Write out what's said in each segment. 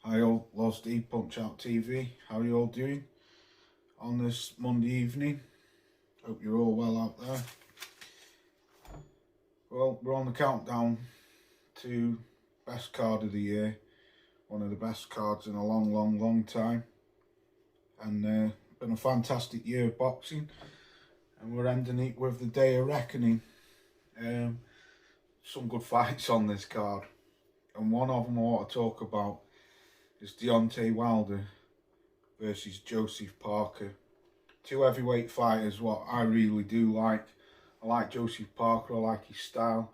Hi all, Lost D Punch Out TV. How are you all doing on this Monday evening? Hope you're all well out there. Well, we're on the countdown to best card of the year. One of the best cards in a long time. And been a fantastic year of boxing. And we're ending it with the Day of Reckoning. Some good fights on this card. And one of them I want to talk about is Deontay Wilder versus Joseph Parker. Two heavyweight fighters, what I really do like. I like Joseph Parker, I like his style.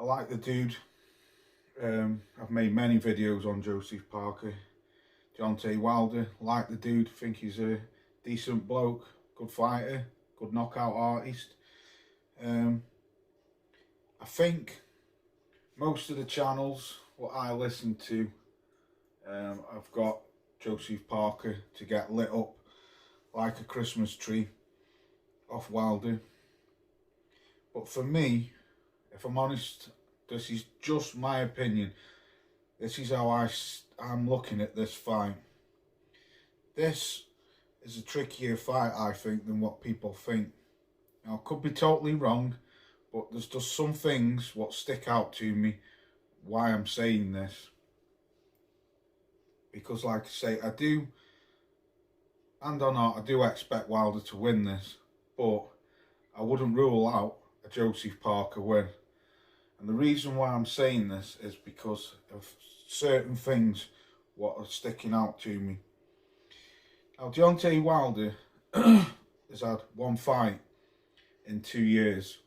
I like the dude. I've made many videos on Joseph Parker. Deontay Wilder, like the dude, think he's a decent bloke, good fighter, good knockout artist. I think most of the channels what I listen to, I've got Joseph Parker to get lit up like a Christmas tree off Wilder. But for me, if I'm honest, this is just my opinion. This is how I'm looking at this fight. This is a trickier fight, I think, than what people think. Now, I could be totally wrong, but there's just some things what stick out to me why I'm saying this. Because like I say, I do, and or not, I do expect Wilder to win this, but I wouldn't rule out a Joseph Parker win. And the reason why I'm saying this is because of certain things what are sticking out to me. Now, Deontay Wilder has had one fight in 2 years.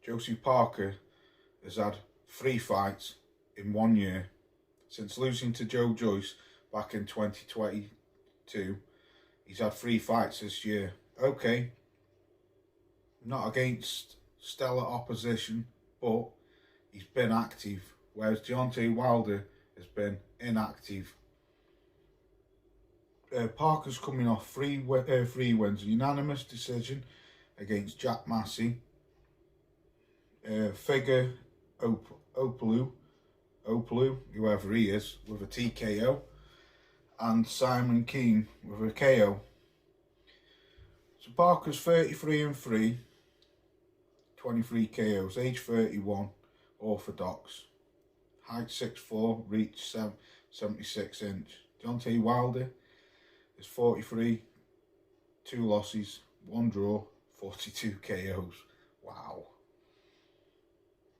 Joseph Parker has had 3 fights in 1 year. Since losing to Joe Joyce back in 2022, he's had 3 fights this year. Okay, not against stellar opposition, but he's been active, whereas Deontay Wilder has been inactive. Parker's coming off 3 wins, a unanimous decision against Jack Massey, Figure Opolu, whoever he is, with a TKO, and Simon Keane with a KO. So Parker's 33-3, 23 KOs, age 31, orthodox, height 6'4", reach 76 inch. Deontay Wilder is 43, 2 losses, 1 draw, 42 KOs. Wow.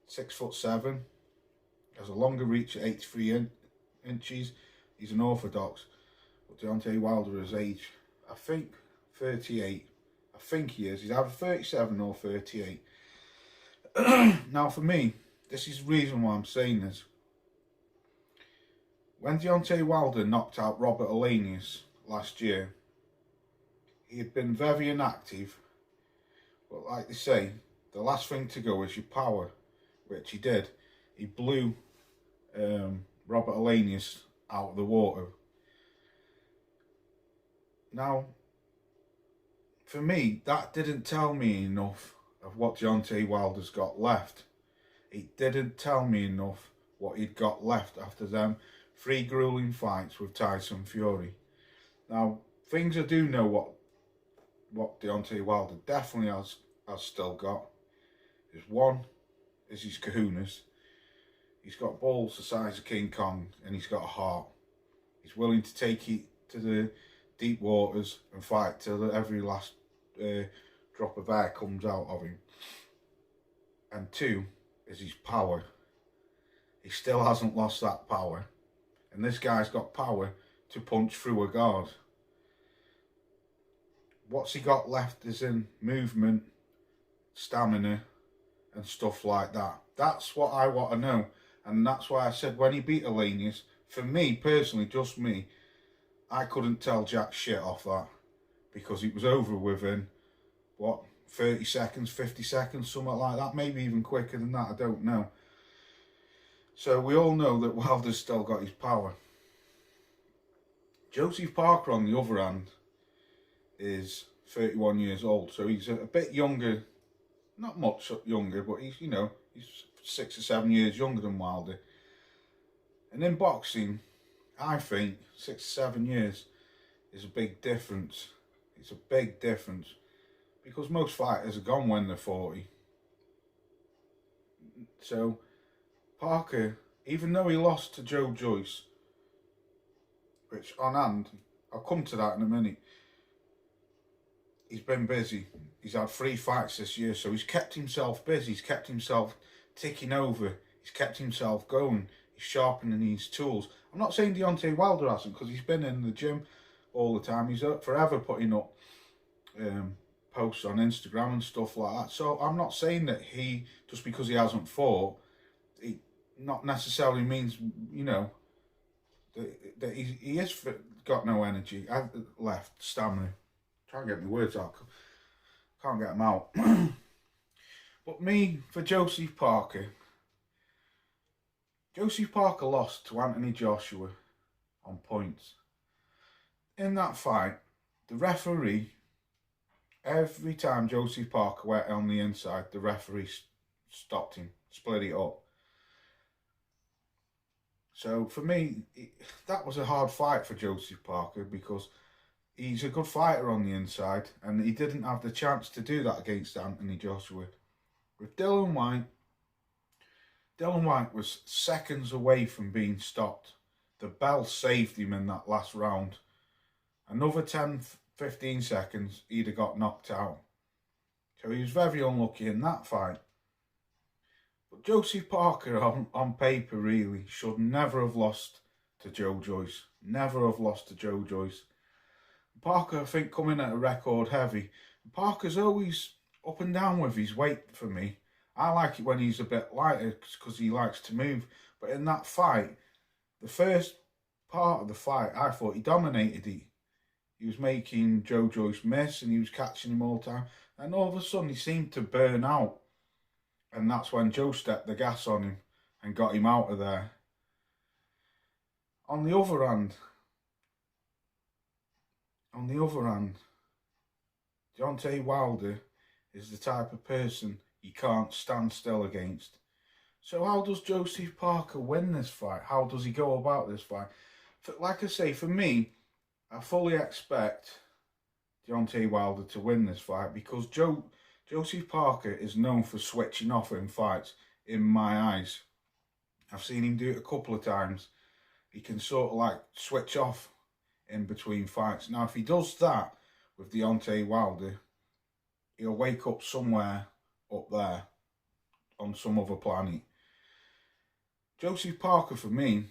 6'7", has a longer reach at 83 inches. He's an orthodox. But Deontay Wilder is age, I think, 38. I think he is. He's either 37 or 38. Now for me, this is the reason why I'm saying this. When Deontay Wilder knocked out Robert Alanius last year, he had been very inactive. But like they say, the last thing to go is your power, which he did. He blew Robert Alanius out of the water. Now, for me, that didn't tell me enough of what Deontay Wilder's got left. It didn't tell me enough what he'd got left after them 3 grueling fights with Tyson Fury. Now, things I do know what Deontay Wilder definitely has still got is one, is his kahunas. He's got balls the size of King Kong, and he's got a heart. He's willing to take it to the deep waters and fight till every last drop of air comes out of him. And 2 is his power. He still hasn't lost that power. And this guy's got power to punch through a guard. What's he got left is in movement, stamina, and stuff like that. That's what I want to know. And that's why I said when he beat Alanius, for me personally, just me, I couldn't tell jack shit off that, because it was over within, what, 30 seconds, 50 seconds, something like that, maybe even quicker than that, I don't know. So we all know that Wilder's still got his power. Joseph Parker, on the other hand, is 31 years old, so he's a bit younger, not much younger, but he's, you know, he's 6 or 7 years younger than Wilder. And in boxing, I think 6 to 7 years is a big difference. It's a big difference because most fighters are gone when they're 40. So Parker, even though he lost to Joe Joyce, which on hand, I'll come to that in a minute, he's been busy. He's had 3 fights this year, so he's kept himself busy. He's kept himself ticking over. He's kept himself going. He's sharpening his tools. I'm not saying Deontay Wilder hasn't, because he's been in the gym all the time. He's forever putting up posts on Instagram and stuff like that. So I'm not saying that he, just because he hasn't fought, it not necessarily means, you know, that he has got no energy left, stamina. Try and get my words out. Can't get them out. But me, for Joseph Parker lost to Anthony Joshua on points. In that fight, the referee, every time Joseph Parker went on the inside, the referee stopped him, split it up. So for me, that was a hard fight for Joseph Parker because he's a good fighter on the inside and he didn't have the chance to do that against Anthony Joshua. With Dillian White was seconds away from being stopped. The bell saved him in that last round. Another 10-15 seconds, he'd have got knocked out. So he was very unlucky in that fight. But Joseph Parker, on paper, really, should never have lost to Joe Joyce. Never have lost to Joe Joyce. Parker, I think, coming at a record heavy. Parker's always up and down with his weight for me. I like it when he's a bit lighter because he likes to move. But in that fight, the first part of the fight, I thought he dominated it. He was making Joe Joyce miss and he was catching him all the time. And all of a sudden, he seemed to burn out. And that's when Joe stepped the gas on him and got him out of there. On the other hand, Deontay Wilder is the type of person you can't stand still against. So how does Joseph Parker win this fight? How does he go about this fight? Like I say, for me, I fully expect Deontay Wilder to win this fight because Joseph Parker is known for switching off in fights, in my eyes. I've seen him do it a couple of times. He can sort of like switch off in between fights. Now, if he does that with Deontay Wilder, he'll wake up somewhere up there on some other planet. Joseph Parker, for me,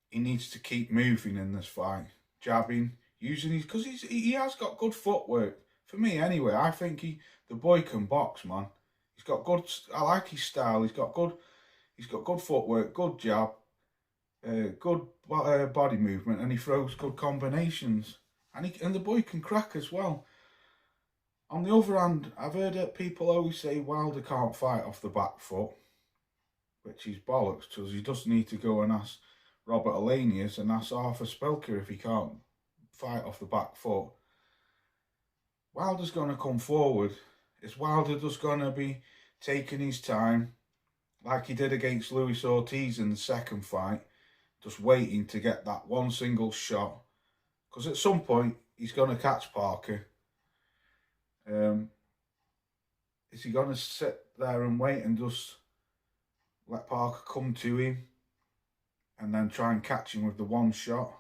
he needs to keep moving in this fight. Jabbing, using his... Because he has got good footwork. For me, anyway, I think the boy can box, man. He's got good... I like his style. He's got good footwork, good jab, good body movement, and he throws good combinations. And the boy can crack as well. On the other hand, I've heard that people always say Wilder can't fight off the back foot, which is bollocks, because he does need to go and ask Robert Alanius and ask Arthur Spilker if he can't fight off the back foot. Wilder's going to come forward. Is Wilder just going to be taking his time, like he did against Luis Ortiz in the second fight, just waiting to get that one single shot? Because at some point, he's going to catch Parker. Is he going to sit there and wait and just let Parker come to him and then try and catch him with the one shot?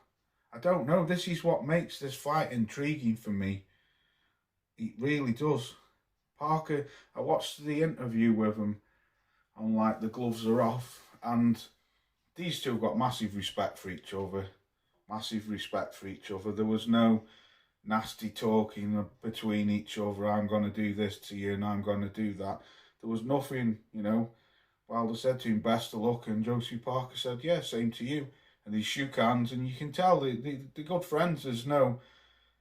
I don't know. This is what makes this fight intriguing for me. It really does. Parker, I watched the interview with him on like The Gloves Are Off, and these two got massive respect for each other. Massive respect for each other. There was no nasty talking between each other. I'm going to do this to you and I'm going to do that. There was nothing, you know. Wilder said to him, best of luck, and Joseph Parker said, yeah, same to you. And they shook hands, and you can tell they're good friends. There's no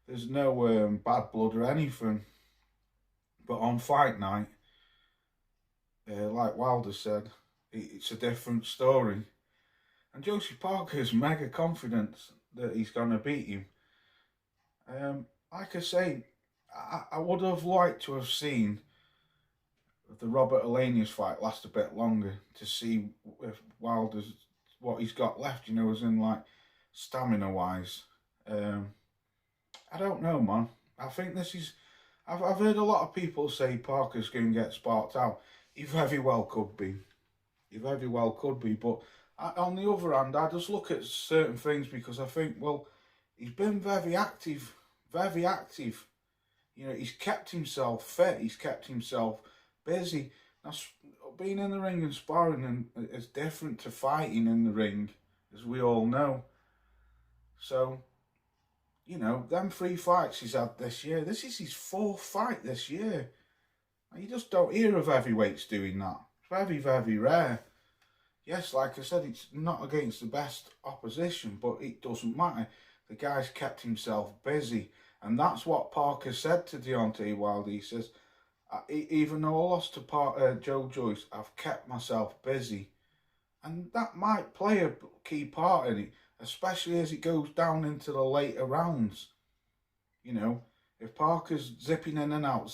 bad blood or anything. But on fight night, like Wilder said, it's a different story. And Joseph Parker is mega confident that he's going to beat him. Like I say, I would have liked to have seen the Robert Alanius fight last a bit longer to see if what he's got left, you know, as in like stamina wise. I don't know, man. I think this is. I've heard a lot of people say Parker's going to get sparked out. He very well could be. He very well could be. But on the other hand, I just look at certain things because I think, well, he's been very active, very active. You know, he's kept himself fit. He's kept himself busy. Now, being in the ring and sparring is different to fighting in the ring, as we all know. So, you know, them 3 fights he's had this year, this is his 4th fight this year. You just don't hear of heavyweights doing that. It's very, very rare. Yes, like I said, it's not against the best opposition, but it doesn't matter. The guy's kept himself busy. And that's what Parker said to Deontay Wilder. He says, even though I lost to Joe Joyce, I've kept myself busy. And that might play a key part in it, especially as it goes down into the later rounds. You know, if Parker's zipping in and out,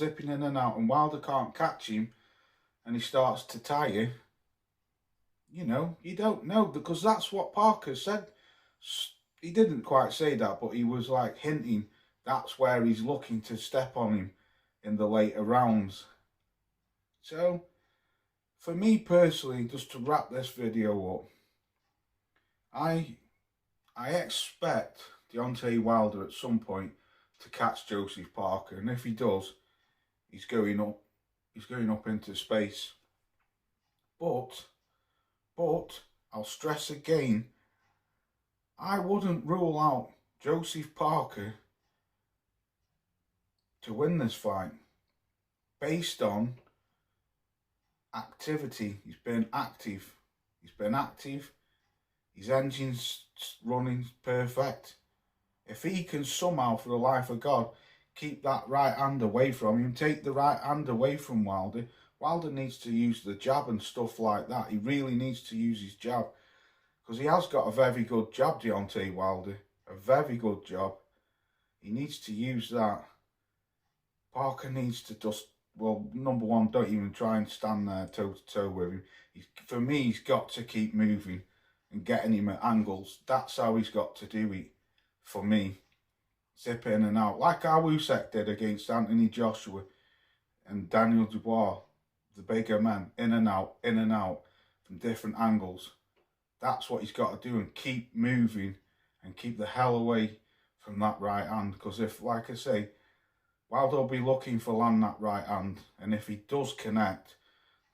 and Wilder can't catch him, and he starts to tire, you know, you don't know, because that's what Parker said. He didn't quite say that, but he was like hinting that's where he's looking to step on him in the later rounds. So, for me personally, just to wrap this video up, I expect Deontay Wilder at some point to catch Joseph Parker, and if he does, he's going up. He's going up into space. But I'll stress again, I wouldn't rule out Joseph Parker to win this fight based on activity. He's been active. His engine's running perfect. If he can somehow, for the life of God, keep that right hand away from him, take the right hand away from Wilder, Wilder needs to use the jab and stuff like that. He really needs to use his jab, because he has got a very good jab, Deontay Wilder. A very good jab. He needs to use that. Parker needs to just, well, number one, don't even try and stand there toe to toe with him. For me, he's got to keep moving and getting him at angles. That's how he's got to do it, for me. Zip in and out, like our Usyk did against Anthony Joshua and Daniel Dubois, the bigger man, in and out from different angles. That's what he's got to do, and keep moving and keep the hell away from that right hand. Because if, like I say, Wilder will be looking for land that right hand, and if he does connect,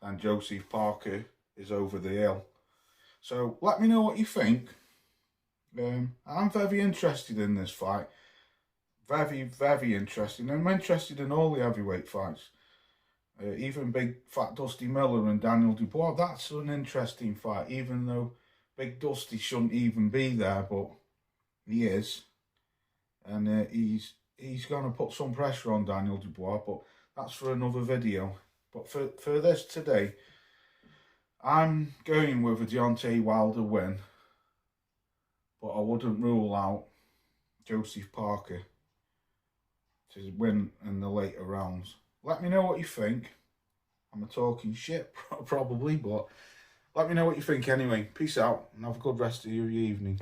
then Joseph Parker is over the hill. So let me know what you think. I'm very interested in this fight. Very, very interested. I'm interested in all the heavyweight fights. Even Big Fat Dusty Miller and Daniel Dubois, that's an interesting fight, even though Big Dusty shouldn't even be there, but he is. And he's going to put some pressure on Daniel Dubois, but that's for another video. But for this today, I'm going with a Deontay Wilder win, but I wouldn't rule out Joseph Parker to win in the later rounds. Let me know what you think. I'm talking shit, probably, but let me know what you think anyway. Peace out, and have a good rest of your evening.